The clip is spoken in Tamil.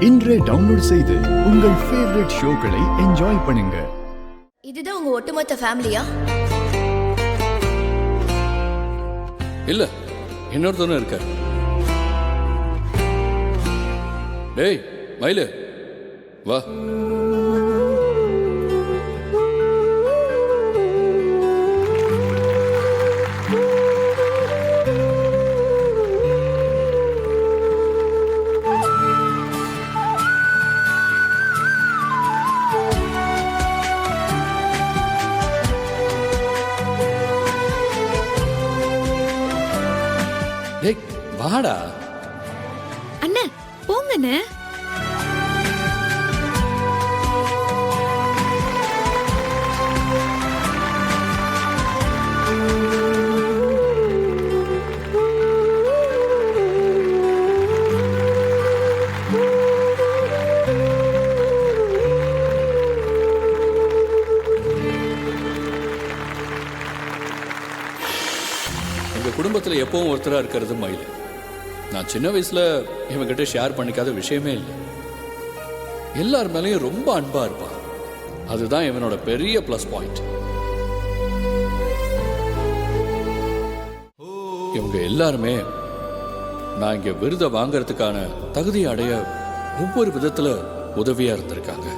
இன்றே டவுன்லோட் செய்து உங்கள் ஃபேவரட் ஷோக்களை என்ஜாய் பண்ணுங்க. இதுதான் உங்க ஒட்டுமொத்த ஃபேமிலியா? இல்ல, இன்னொருத்தனும் இருக்காரு. டேய் மயிலு, வா. டேய் வாடா. அண்ணா போங்கண்ணே. எங்கள் குடும்பத்தில் எப்பவும் ஒருத்தராக இருக்கிறது மயில். நான் சின்ன வயசில் இவங்கிட்ட ஷேர் பண்ணிக்காத விஷயமே இல்லை. எல்லார் மேலேயும் ரொம்ப அன்பாக இருப்பான். அதுதான் இவனோட பெரிய ப்ளஸ் பாயிண்ட். இவங்க எல்லாருமே நான் இங்கே விருதை வாங்கறதுக்கான தகுதியை அடைய ஒவ்வொரு விதத்தில் உதவியாக இருந்திருக்காங்க.